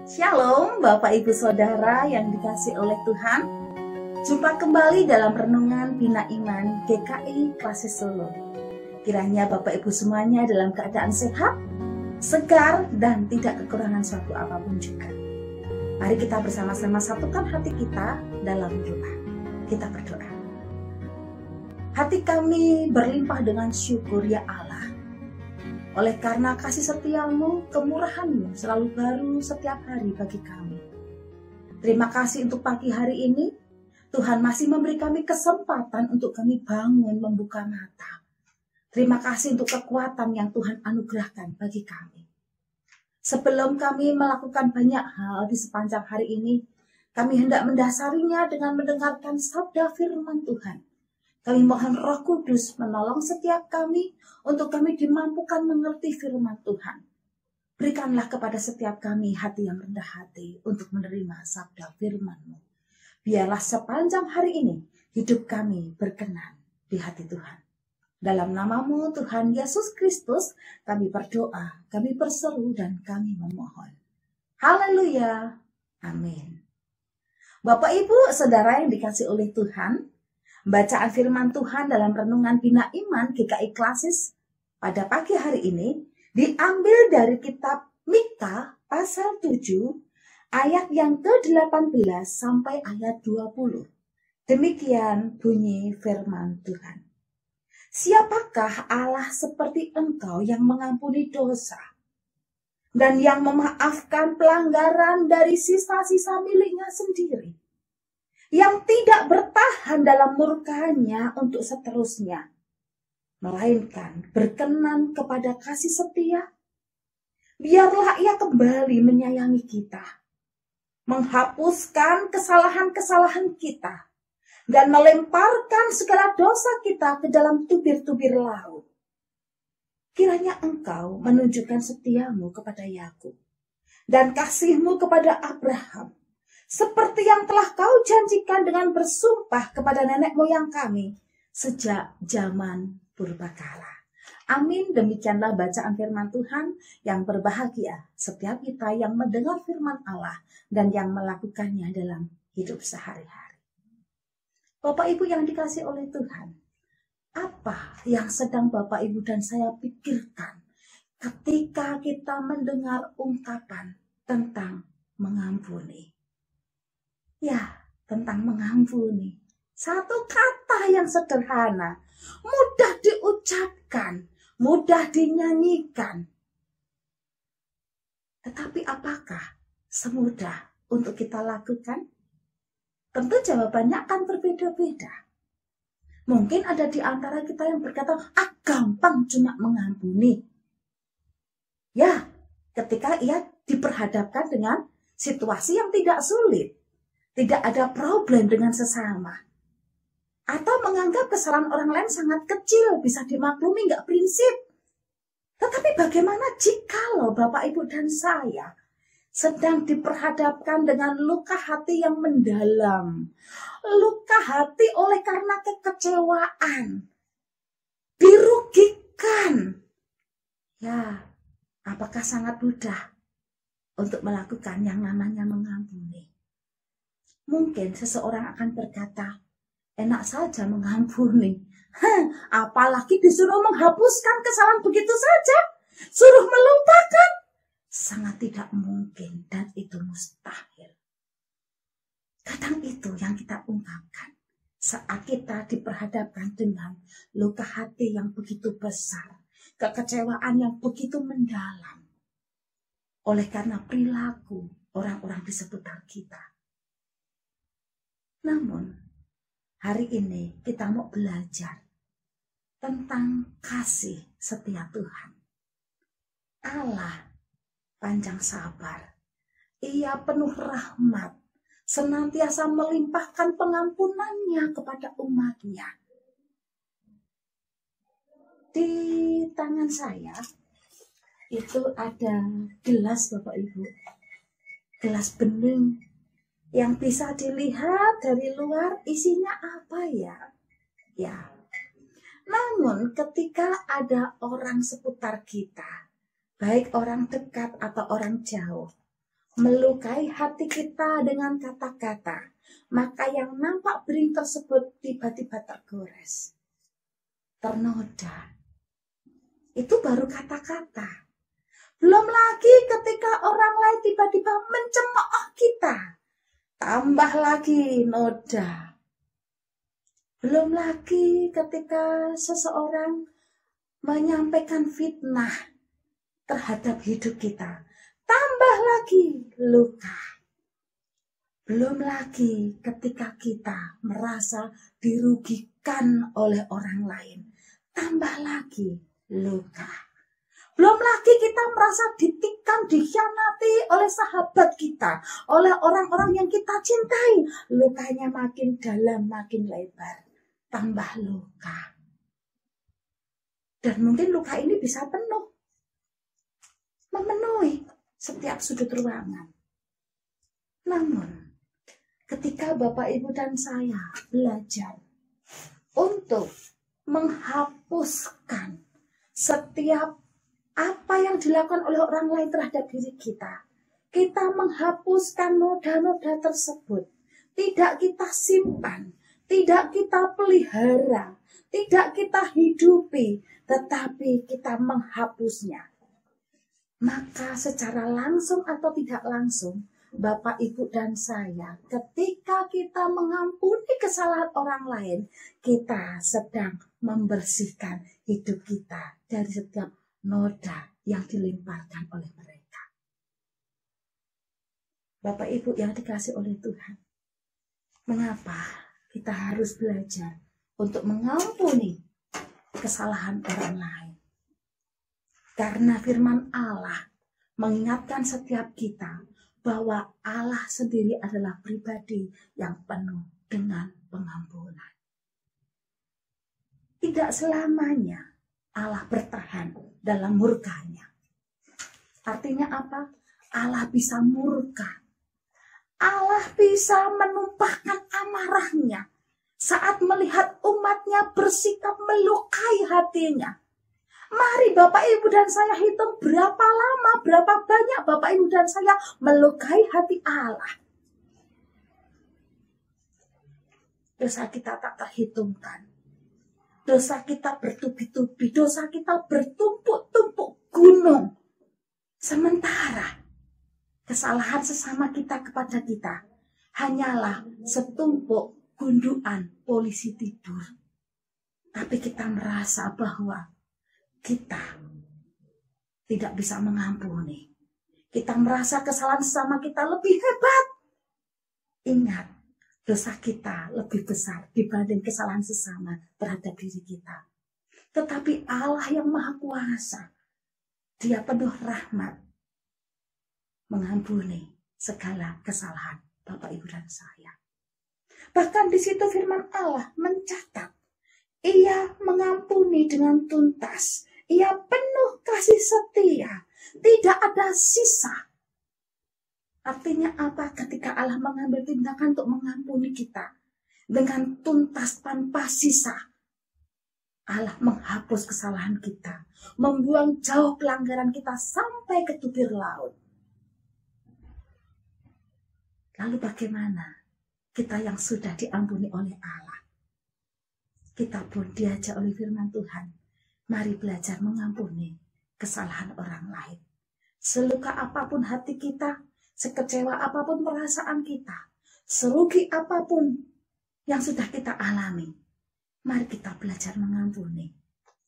Shalom Bapak Ibu Saudara yang dikasihi oleh Tuhan. Jumpa kembali dalam Renungan Bina Iman GKI Klasis Solo. Kiranya Bapak Ibu semuanya dalam keadaan sehat, segar, dan tidak kekurangan suatu apapun juga. Mari kita bersama-sama satukan hati kita dalam doa. Kita berdoa. Hati kami berlimpah dengan syukur ya Allah. Oleh karena kasih setiamu, kemurahanmu selalu baru setiap hari bagi kami. Terima kasih untuk pagi hari ini. Tuhan masih memberi kami kesempatan untuk kami bangun membuka mata. Terima kasih untuk kekuatan yang Tuhan anugerahkan bagi kami. Sebelum kami melakukan banyak hal di sepanjang hari ini, kami hendak mendasarinya dengan mendengarkan sabda firman Tuhan. Kami mohon Roh Kudus menolong setiap kami untuk kami dimampukan mengerti firman Tuhan. Berikanlah kepada setiap kami hati yang rendah hati untuk menerima sabda firman-Mu. Biarlah sepanjang hari ini hidup kami berkenan di hati Tuhan. Dalam nama-Mu Tuhan Yesus Kristus kami berdoa, kami berseru dan kami memohon. Haleluya. Amin. Bapak Ibu Saudara yang dikasihi oleh Tuhan, bacaan firman Tuhan dalam Renungan Bina Iman GKI Klasis pada pagi hari ini diambil dari kitab Mika pasal 7 ayat yang ke-18 sampai ayat 20. Demikian bunyi firman Tuhan. Siapakah Allah seperti Engkau yang mengampuni dosa dan yang memaafkan pelanggaran dari sisa-sisa miliknya sendiri, yang tidak bertahan dalam murkanya untuk seterusnya, melainkan berkenan kepada kasih setia? Biarlah Ia kembali menyayangi kita, menghapuskan kesalahan-kesalahan kita, dan melemparkan segala dosa kita ke dalam tubir-tubir laut. Kiranya Engkau menunjukkan setiamu kepada Yakub dan kasih-Mu kepada Abraham, seperti yang telah Kau janjikan dengan bersumpah kepada nenek moyang kami sejak zaman purbakala. Amin. Demikianlah bacaan firman Tuhan. Yang berbahagia setiap kita yang mendengar firman Allah dan yang melakukannya dalam hidup sehari-hari. Bapak Ibu yang dikasihi oleh Tuhan, apa yang sedang Bapak Ibu dan saya pikirkan ketika kita mendengar ungkapan tentang mengampuni? Ya, tentang mengampuni. Satu kata yang sederhana, mudah diucapkan, mudah dinyanyikan. Tetapi apakah semudah untuk kita lakukan? Tentu jawabannya akan berbeda-beda. Mungkin ada di antara kita yang berkata, gampang cuma mengampuni. Ya, ketika ia diperhadapkan dengan situasi yang tidak sulit. Tidak ada problem dengan sesama. Atau menganggap kesalahan orang lain sangat kecil, bisa dimaklumi, nggak prinsip. Tetapi bagaimana jikalau Bapak, Ibu, dan saya sedang diperhadapkan dengan luka hati yang mendalam. Luka hati oleh karena kekecewaan. Dirugikan. Ya, apakah sangat mudah untuk melakukan yang namanya mengampuni? Mungkin seseorang akan berkata, enak saja mengampuni. Apalagi disuruh menghapuskan kesalahan begitu saja. Suruh melupakan. Sangat tidak mungkin dan itu mustahil. Kadang itu yang kita ungkapkan saat kita diperhadapkan dengan luka hati yang begitu besar. Kekecewaan yang begitu mendalam. Oleh karena perilaku orang-orang di seputar kita. Namun, hari ini kita mau belajar tentang kasih setia Tuhan. Allah panjang sabar. Ia penuh rahmat, senantiasa melimpahkan pengampunannya kepada umatnya. Di tangan saya itu ada gelas Bapak Ibu. Gelas bening. Yang bisa dilihat dari luar isinya apa ya? Ya. Namun ketika ada orang seputar kita, baik orang dekat atau orang jauh, melukai hati kita dengan kata-kata, maka yang nampak bening tersebut tiba-tiba tergores, ternoda. Itu baru kata-kata. Belum lagi ketika orang lain tiba-tiba mencemooh kita, tambah lagi noda. Belum lagi ketika seseorang menyampaikan fitnah terhadap hidup kita, tambah lagi luka. Belum lagi ketika kita merasa dirugikan oleh orang lain, tambah lagi luka. Belum lagi kita merasa ditikam, dikhianati oleh sahabat kita, oleh orang-orang yang kita cintai. Lukanya makin dalam, makin lebar, tambah luka. Dan mungkin luka ini bisa penuh, memenuhi setiap sudut ruangan. Namun, ketika Bapak, Ibu, dan saya belajar untuk menghapuskan setiap apa yang dilakukan oleh orang lain terhadap diri kita, kita menghapuskan noda-noda tersebut. Tidak kita simpan, tidak kita pelihara, tidak kita hidupi, tetapi kita menghapusnya. Maka secara langsung atau tidak langsung, Bapak, Ibu, dan saya, ketika kita mengampuni kesalahan orang lain, kita sedang membersihkan hidup kita dari setiap noda yang dilemparkan oleh mereka. Bapak, Ibu yang dikasih oleh Tuhan, mengapa kita harus belajar untuk mengampuni kesalahan orang lain? Karena firman Allah mengingatkan setiap kita bahwa Allah sendiri adalah pribadi yang penuh dengan pengampunan. Tidak selamanya Allah bertahan dalam murkanya. Artinya apa? Allah bisa murka. Allah bisa menumpahkan amarahnya saat melihat umatnya bersikap melukai hatinya. Mari Bapak, Ibu, dan saya hitung berapa lama, berapa banyak Bapak, Ibu, dan saya melukai hati Allah. Dosa kita tak terhitungkan. Dosa kita bertubi-tubi, dosa kita bertumpuk-tumpuk gunung. Sementara kesalahan sesama kita kepada kita hanyalah setumpuk gundukan polisi tidur. Tapi kita merasa bahwa kita tidak bisa mengampuni. Kita merasa kesalahan sesama kita lebih hebat. Ingat, dosa kita lebih besar dibanding kesalahan sesama terhadap diri kita. Tetapi Allah yang Maha Kuasa, Dia penuh rahmat, mengampuni segala kesalahan Bapak, Ibu, dan saya. Bahkan di situ firman Allah mencatat, Ia mengampuni dengan tuntas. Ia penuh kasih setia. Tidak ada sisa. Artinya apa? Ketika Allah mengambil tindakan untuk mengampuni kita dengan tuntas tanpa sisa, Allah menghapus kesalahan kita, membuang jauh pelanggaran kita sampai ke tubir laut. Lalu bagaimana kita yang sudah diampuni oleh Allah? Kita pun diajak oleh firman Tuhan, mari belajar mengampuni kesalahan orang lain. Seluka apapun hati kita, sekecewa apapun perasaan kita, serugi apapun yang sudah kita alami, mari kita belajar mengampuni.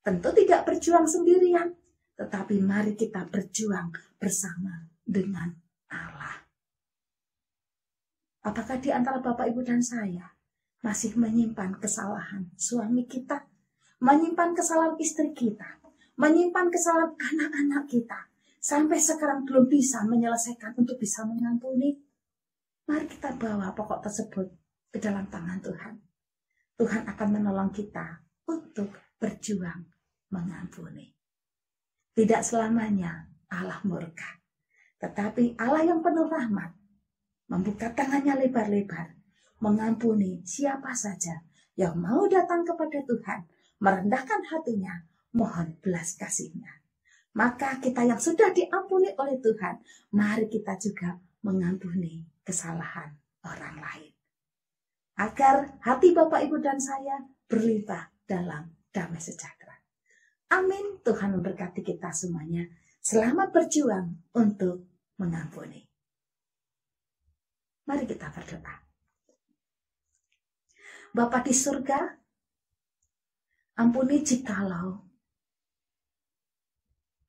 Tentu tidak berjuang sendirian, tetapi mari kita berjuang bersama dengan Allah. Apakah di antara Bapak, Ibu, dan saya masih menyimpan kesalahan suami kita, menyimpan kesalahan istri kita, menyimpan kesalahan anak-anak kita, sampai sekarang belum bisa menyelesaikan untuk bisa mengampuni? Mari kita bawa pokok tersebut ke dalam tangan Tuhan. Tuhan akan menolong kita untuk berjuang mengampuni. Tidak selamanya Allah murka, tetapi Allah yang penuh rahmat membuka tangannya lebar-lebar, mengampuni siapa saja yang mau datang kepada Tuhan, merendahkan hatinya, mohon belas kasihnya. Maka kita yang sudah diampuni oleh Tuhan, mari kita juga mengampuni kesalahan orang lain. Agar hati Bapak, Ibu, dan saya berlimpah dalam damai sejahtera. Amin. Tuhan memberkati kita semuanya. Selamat berjuang untuk mengampuni. Mari kita berdoa. Bapa di surga, ampuni jikalau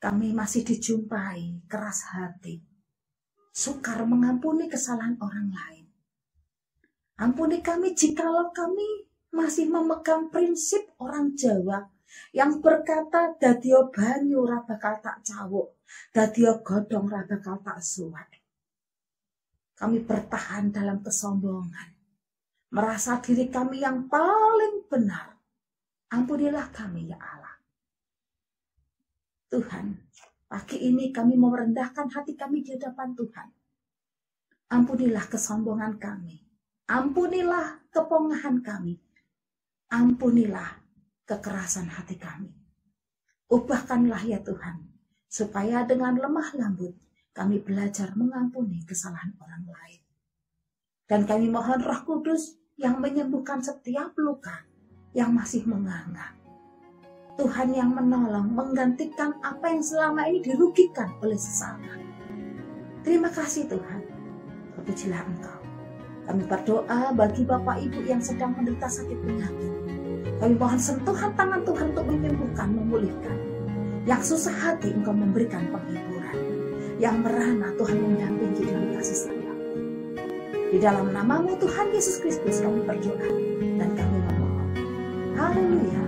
kami masih dijumpai keras hati, sukar mengampuni kesalahan orang lain. Ampuni kami jikalau kami masih memegang prinsip orang Jawa yang berkata dadio banyu ora bakal tak cawuk, dadio godhong ora bakal tak suwat. Kami bertahan dalam kesombongan, merasa diri kami yang paling benar. Ampunilah kami ya Allah. Tuhan, pagi ini kami mau merendahkan hati kami di hadapan Tuhan. Ampunilah kesombongan kami. Ampunilah kepongahan kami. Ampunilah kekerasan hati kami. Ubahkanlah ya Tuhan, supaya dengan lemah lembut kami belajar mengampuni kesalahan orang lain. Dan kami mohon Roh Kudus yang menyembuhkan setiap luka yang masih menganga. Tuhan yang menolong, menggantikan apa yang selama ini dirugikan oleh sesama. Terima kasih Tuhan. Terpujilah Engkau. Kami berdoa bagi Bapak Ibu yang sedang menderita sakit penyakit. Kami mohon sentuhan tangan Tuhan untuk menyembuhkan, memulihkan. Yang susah hati Engkau memberikan penghiburan. Yang merana Tuhan mendampingi dalam kasih sayang. Di dalam nama-Mu Tuhan Yesus Kristus kami berdoa dan kami memohon. Haleluya.